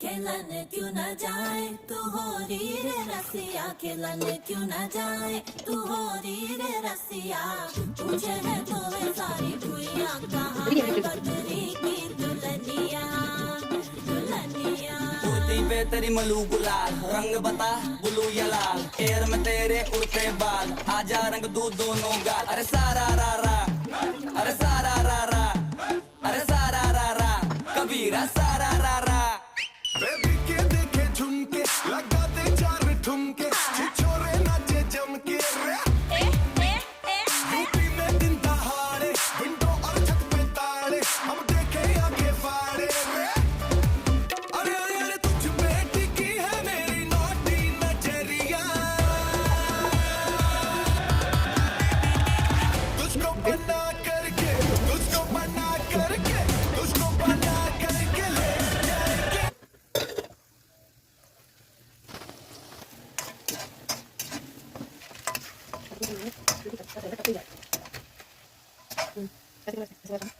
खेलन क्यों न जाए तू हो री रे रसिया, खेलन क्यों न जाए तू हो री रे रसिया। पूछे है तो वे सारी भुइयां कहाँ है बकरी की दुल्हनिया, दुल्हनिया। कुर्ती पे तेरी मलू गुलाल, रंग बता ब्लू या लाल, एयर में तेरे उड़ते बाल, आजा रंग दूध दोनों गाल। अरे सारा रा रा, अरे सारा रा रा, अरे सारा रा रा, कबीरा सारा रा रा। बेबी के देखे झुमके, लगा दे चार ठुमके, छिछोरे नाचे जम के रे। यूपी में दिन दहाड़े, विंडो और छत पे ताड़े, हम देखे आगे फाड़े रे। अरे अरे अरे तुझ पे टिकी है मेरी नोटी नजरिया, तुझको बना करके, तुझको बना करके, तुझको बना करके ले जाएंगे। Gracias.